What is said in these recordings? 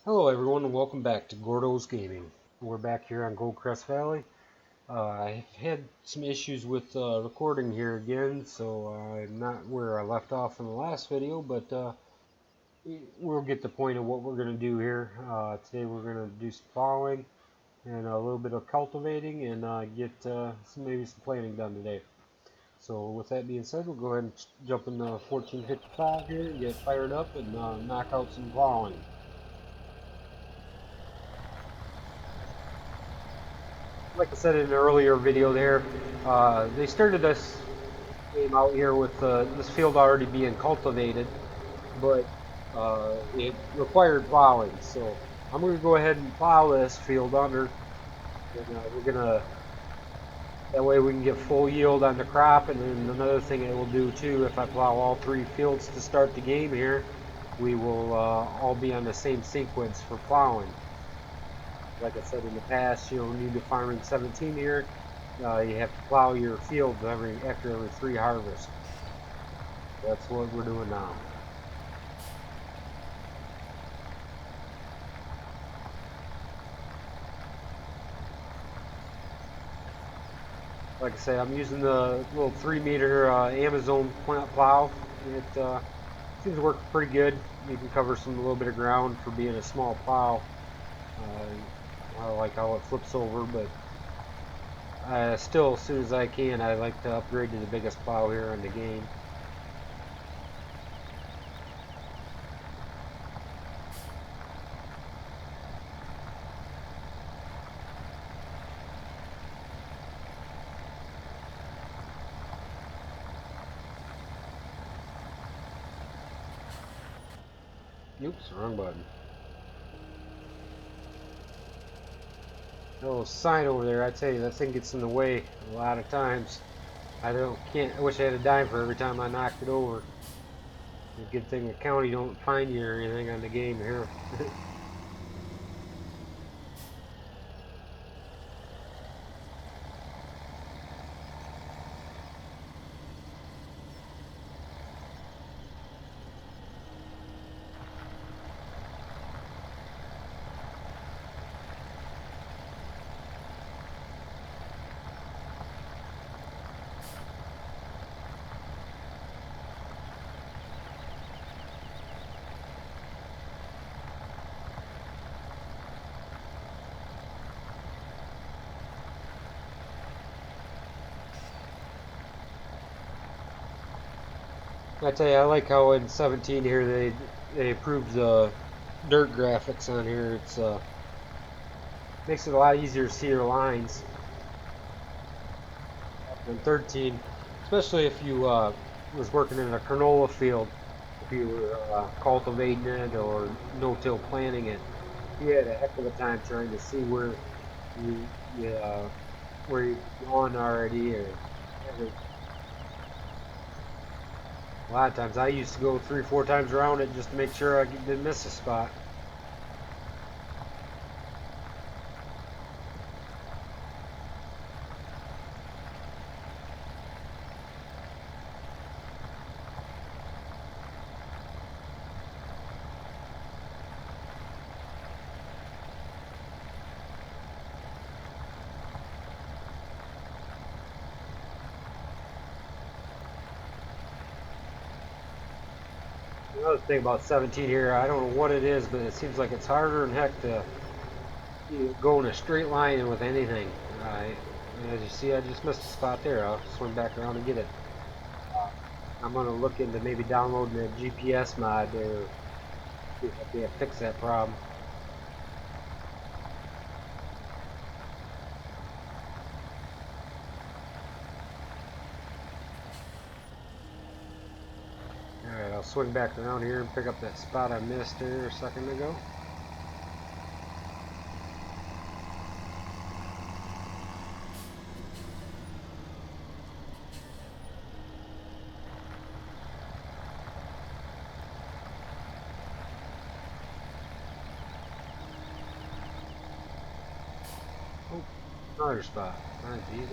Hello everyone and welcome back to Gordo's Gaming. We're back here on Goldcrest Valley. I've had some issues with recording here again, so I'm not where I left off in the last video, but we'll get the point of what we're going to do here. Today we're going to do some plowing and a little bit of cultivating and get maybe some planting done today. So with that being said, we'll go ahead and jump in the 1455 here and get fired up and knock out some plowing. Like I said in an earlier video there, they started this game out here with this field already being cultivated, but it required plowing. So I'm going to go ahead and plow this field under, and that way we can get full yield on the crop. And then another thing it will do too, if I plow all three fields to start the game here, we will all be on the same sequence for plowing. Like I said in the past, you don't need to farm in 17 here. You have to plow your fields after every 3 harvests. That's what we're doing now. Like I say, I'm using the little 3-meter Amazon plow. It seems to work pretty good. You can cover a little bit of ground for being a small plow. I like how it flips over, but still, as soon as I can, I like to upgrade to the biggest plow here in the game. Oops, wrong button. That little sign over there, I tell you, that thing gets in the way a lot of times. I wish I had a dime for every time I knocked it over. A good thing the county don't fine you or anything on the game here. I tell you, I like how in 17 here they improved the dirt graphics on here. It's makes it a lot easier to see your lines. In 13, especially if you was working in a canola field, if you were cultivating it or no-till planting it, you had a heck of a time trying to see you, you where you've gone already, or every, a lot of times I used to go 3 or 4 times around it just to make sure I didn't miss a spot. Another thing about 17 here, I don't know what it is, but it seems like it's harder than heck to go in a straight line with anything. As you see, I just missed a spot there. I'll swing back around and get it. Uh, I'm going to look into maybe downloading a GPS mod or see if I can fix that problem. Alright, I'll swing back around here and pick up that spot I missed there a second ago. Oh, another spot. Geez,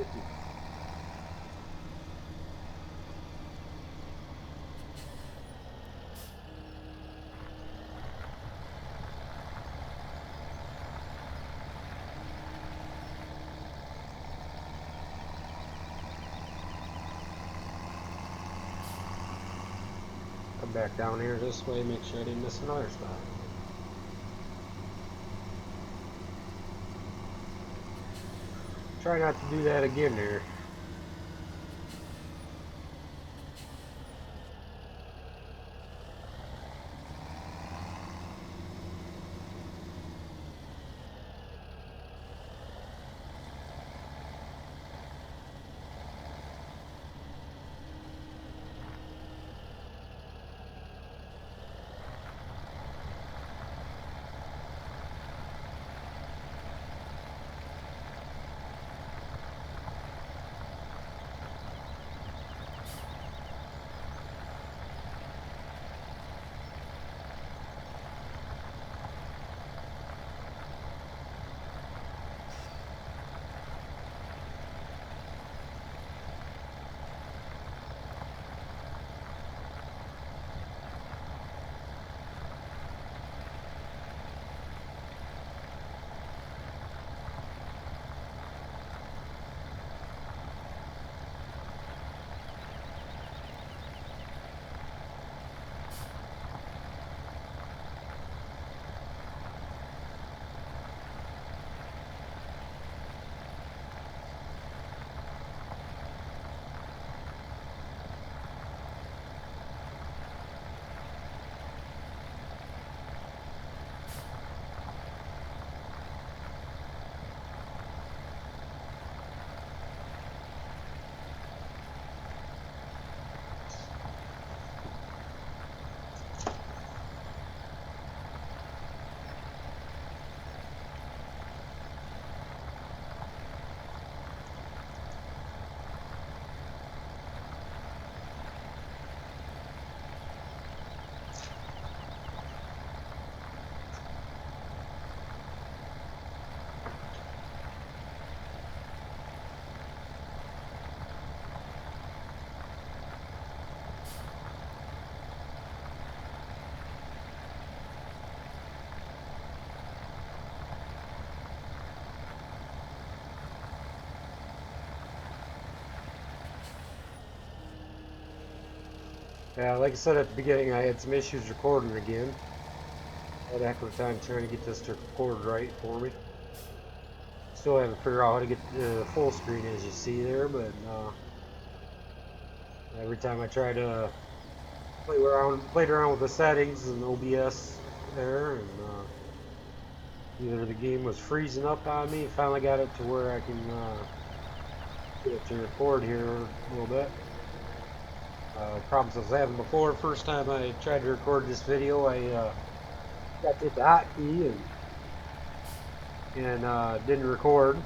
Come back down here this way, make sure I didn't miss another spot. Try not to do that again there. Yeah, like I said at the beginning, I had some issues recording again. I had a heck of a time trying to get this to record right for me. Still haven't figured out how to get the full screen as you see there, but every time I try to played around with the settings and OBS there, and either the game was freezing up on me. Finally got it to where I can get it to record here a little bit. Problems I was having before. First time I tried to record this video, I got to hit the hotkey and didn't record.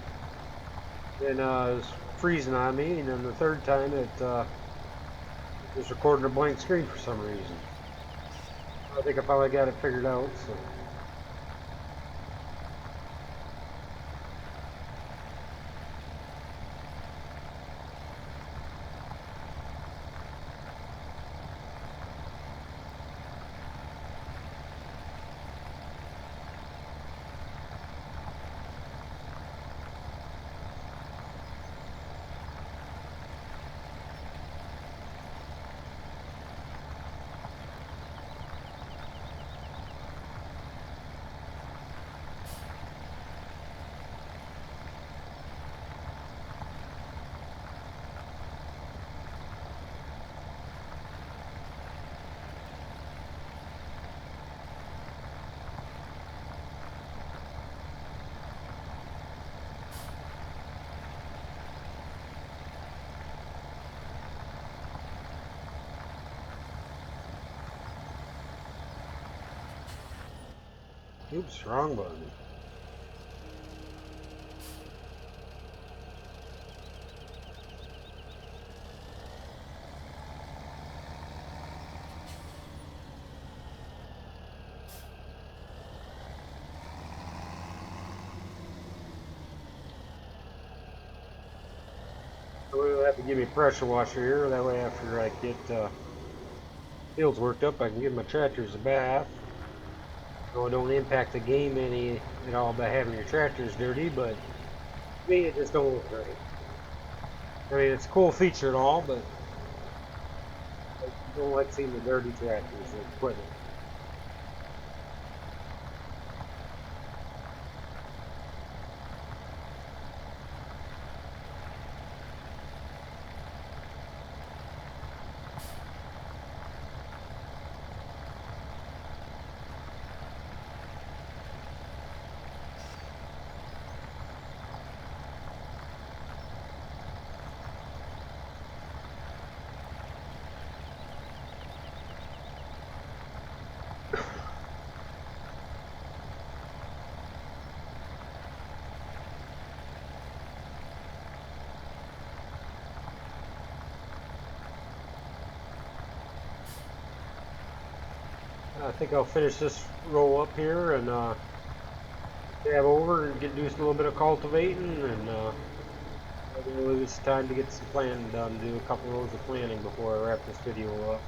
Then it was freezing on me, and then the third time it was recording a blank screen for some reason. I think I finally got it figured out. So. Oops, wrong button. We'll have to give me a pressure washer here. That way, after I get fields worked up, I can give my tractors a bath. So it don't impact the game any at all by having your tractors dirty, but to me, it just don't look right. I mean, it's a cool feature and all, but Don't like seeing the dirty tractors and equipment. I think I'll finish this row up here and tab over and do a little bit of cultivating, and it's time to get some planting done. Do a couple rows of planting before I wrap this video up.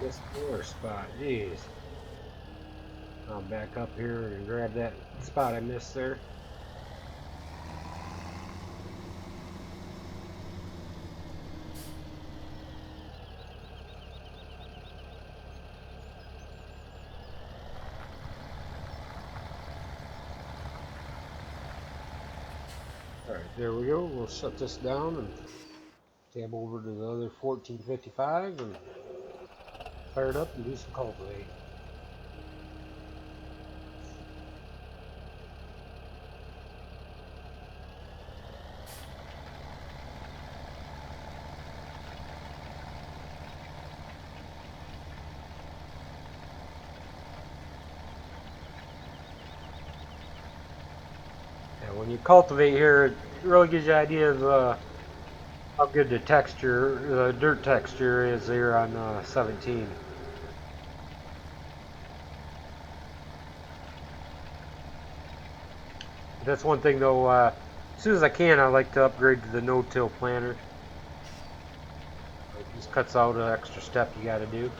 This floor spot, jeez. I'll back up here and grab that spot I missed there. Alright, there we go. We'll shut this down and tab over to the other 1455 and fire it up and do some cultivating. When you cultivate here, it really gives you an idea of how good the texture, the dirt texture is here on 17. That's one thing though, as soon as I can, I like to upgrade to the no-till planter. It just cuts out an extra step you gotta do.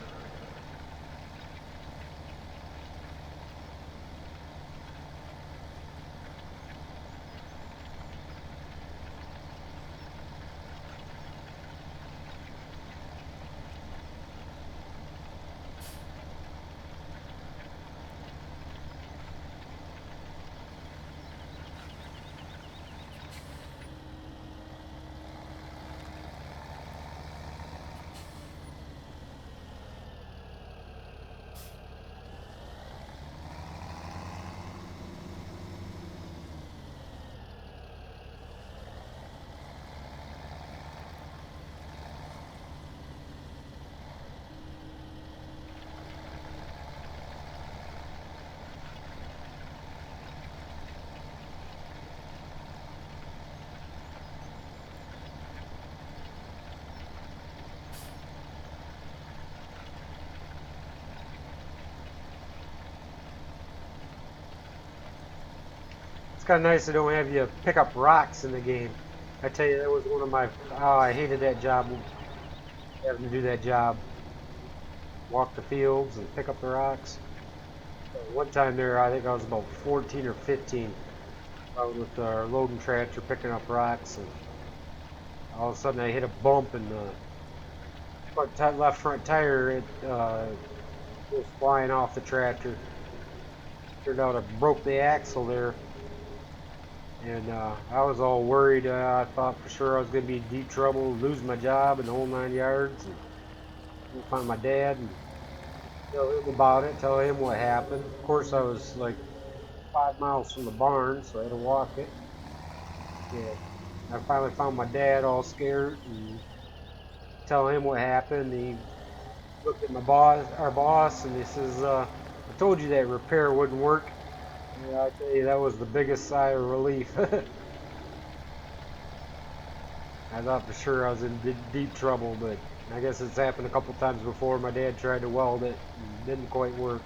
It's kind of nice they don't have you pick up rocks in the game. I tell you, that was one of my, oh, I hated that job, having to do that job. Walk the fields and pick up the rocks. One time there, I think I was about 14 or 15. I was with our loading tractor picking up rocks, and all of a sudden I hit a bump, and the left front tire, it was flying off the tractor. Turned out I broke the axle there, and I was all worried. I thought for sure I was going to be in deep trouble, lose my job and the whole 9 yards. And find my dad and tell him about it, tell him what happened. Of course, I was like 5 miles from the barn, so I had to walk it. Yeah. I finally found my dad all scared and tell him what happened. He looked at our boss, and he says, I told you that repair wouldn't work. Yeah, I tell you, that was the biggest sigh of relief. I thought for sure I was in deep trouble, but I guess it's happened a couple times before. My dad tried to weld it and didn't quite work.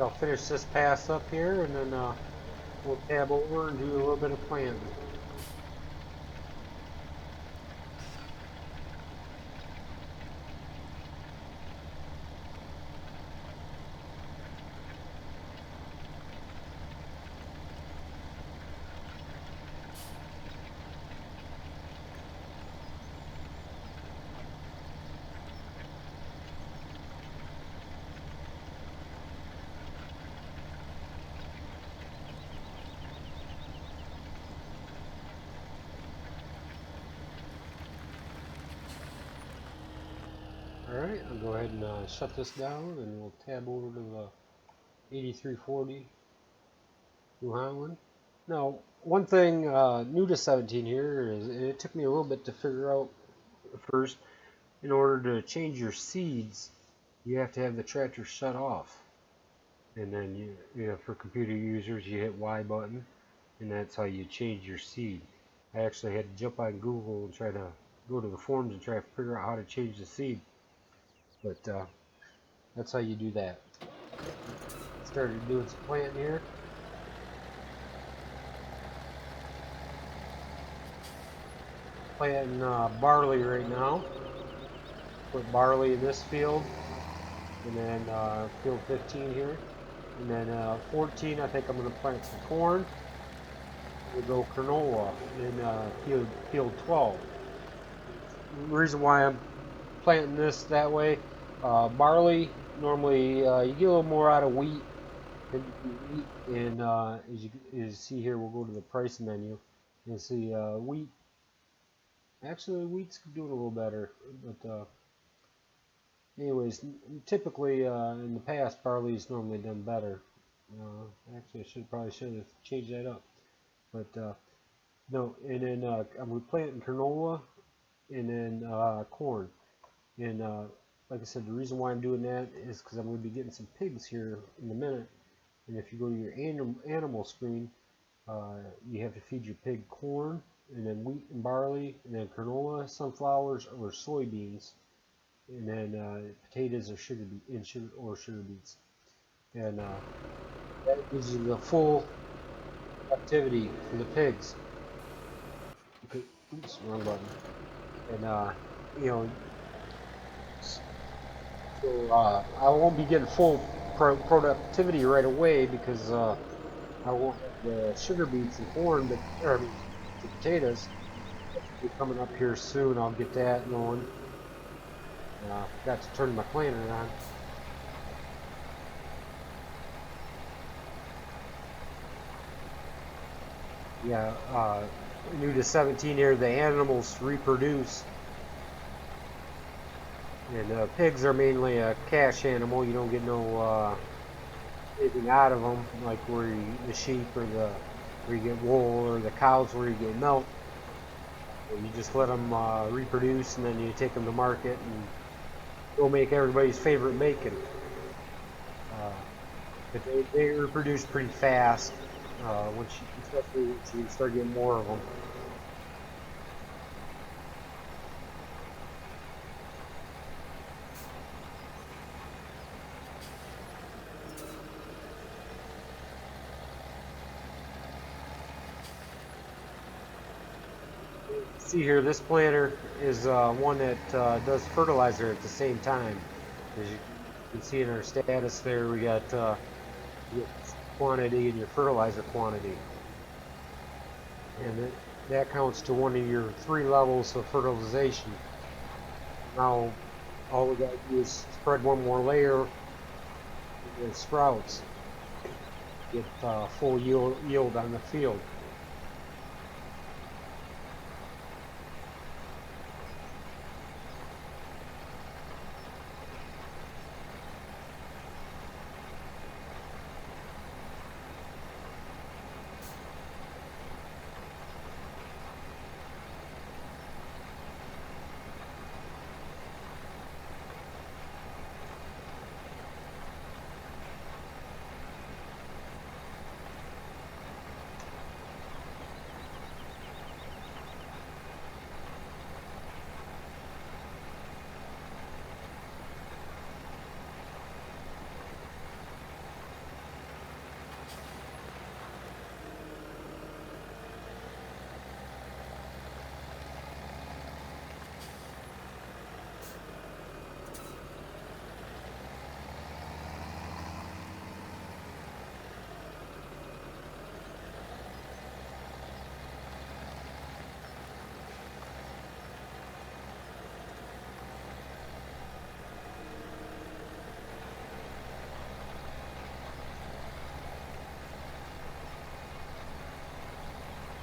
I'll finish this pass up here and then we'll tab over and do a little bit of planting. Alright, I'll go ahead and shut this down and we'll tab over to the 8340 New Holland. Now, one thing new to 17 here is it took me a little bit to figure out first. In order to change your seeds, you have to have the tractor shut off. And then for computer users, you hit Y button, and that's how you change your seed. I actually had to jump on Google and try to go to the forums and try to figure out how to change the seed. But that's how you do that. Started doing some planting here. Planting barley right now. Put barley in this field, and then field 15 here, and then 14 I think I'm going to plant some corn. We'll go canola in field 12. The reason why I'm planting this that way, barley normally you get a little more out of wheat than you do wheat, and as you see here, we'll go to the price menu and see wheat. Actually, wheat's doing a little better, but anyways, typically in the past, barley's normally done better. Actually, I probably should have changed that up, but no. And then I'm planting canola and then corn. And like I said, the reason why I'm doing that is because I'm going to be getting some pigs here in a minute. And if you go to your animal screen, you have to feed your pig corn, and then wheat and barley, and then canola, sunflowers, or soybeans, and then potatoes or sugar beets. And that gives you the full activity for the pigs. Okay, oops, wrong button. And you know, so I won't be getting full productivity right away because I won't have the sugar beets and corn, or I mean, the potatoes. Be coming up here soon. I'll get that going. Forgot to turn my planter on. Yeah, new to 17 here, the animals reproduce. And pigs are mainly a cash animal. You don't get no anything out of them, like where the sheep or where you get wool, or the cows where you get milk. You just let them reproduce, and then you take them to market and go make everybody's favorite bacon. But they reproduce pretty fast, especially once you start getting more of them. See here, this planter is one that does fertilizer at the same time. As you can see in our status there, we got quantity and your fertilizer quantity, and that counts to one of your 3 levels of fertilization. Now all we got to do is spread one more layer, and it sprouts, get full yield on the field.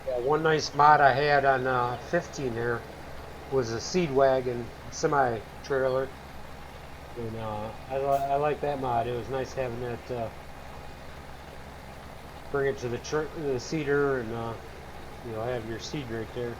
Yeah, one nice mod I had on 15 there was a seed wagon semi trailer, And I like that mod. It was nice having that bring it to the cedar and have your seed right there.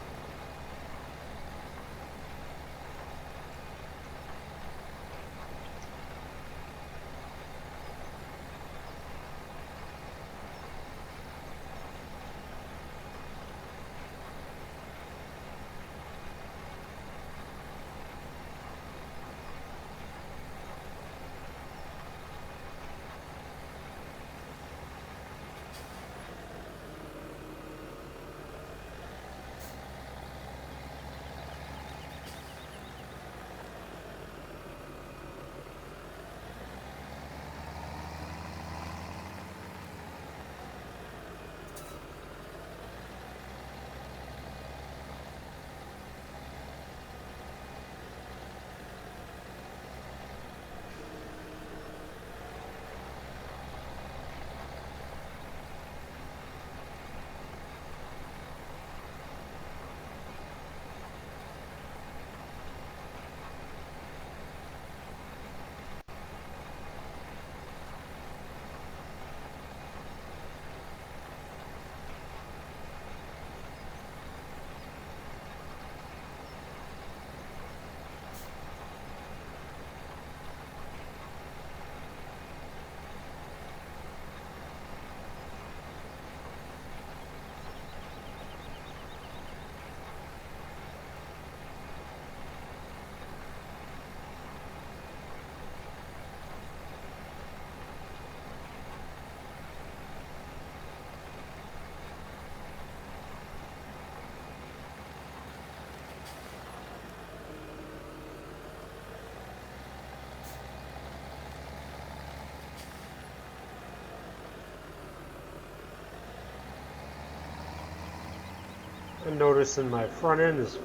I'm noticing my front end is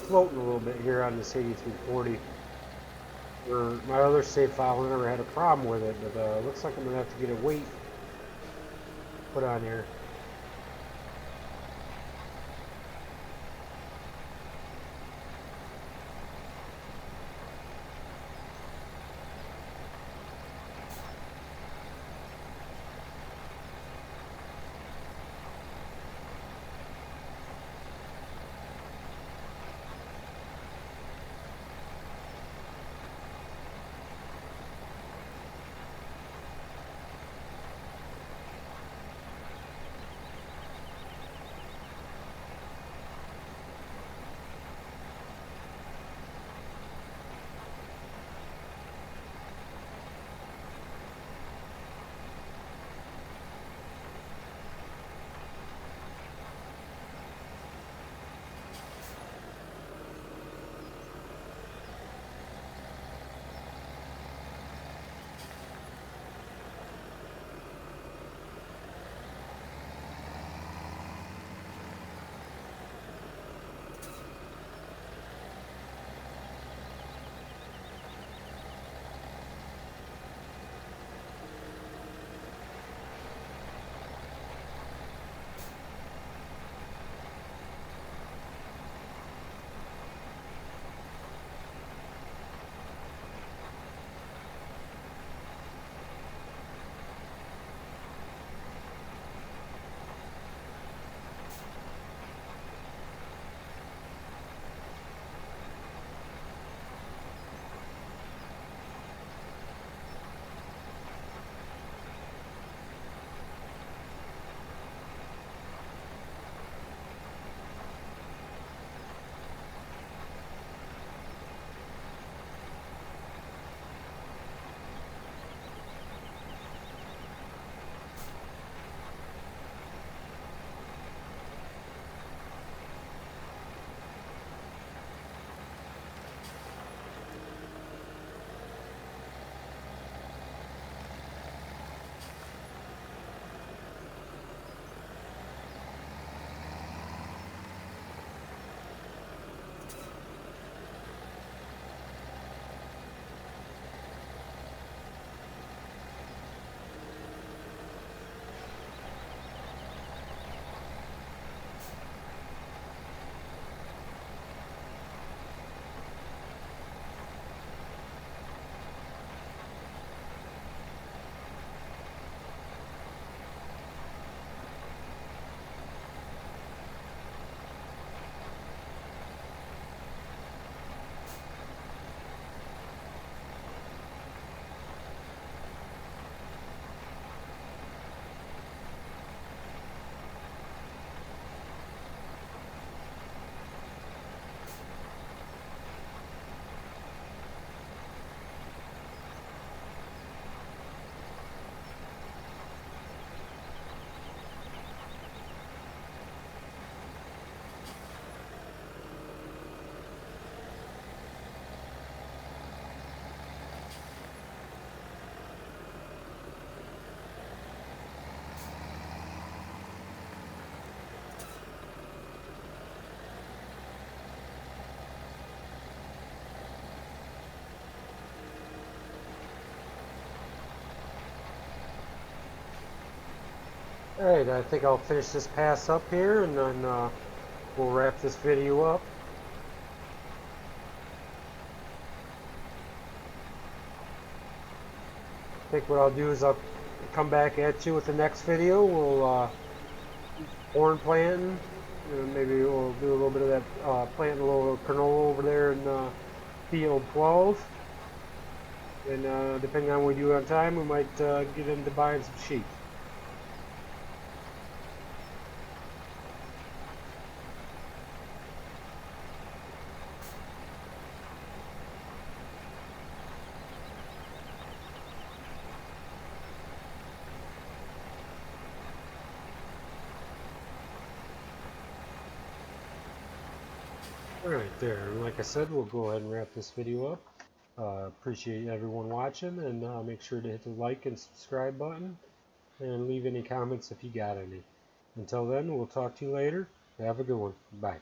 floating a little bit here on this 8340. Where my other save file, I never had a problem with it, but looks like I'm gonna have to get a weight put on here. Alright, I think I'll finish this pass up here and then we'll wrap this video up. I think what I'll do is I'll come back at you with the next video. We'll corn planting. And maybe we'll do a little bit of that planting a little canola over there in field 12. And depending on what we do on time, we might get into buying some sheep. Alright there, and like I said, we'll go ahead and wrap this video up. Appreciate everyone watching, and make sure to hit the like and subscribe button, and leave any comments if you got any. Until then, we'll talk to you later. Have a good one. Bye.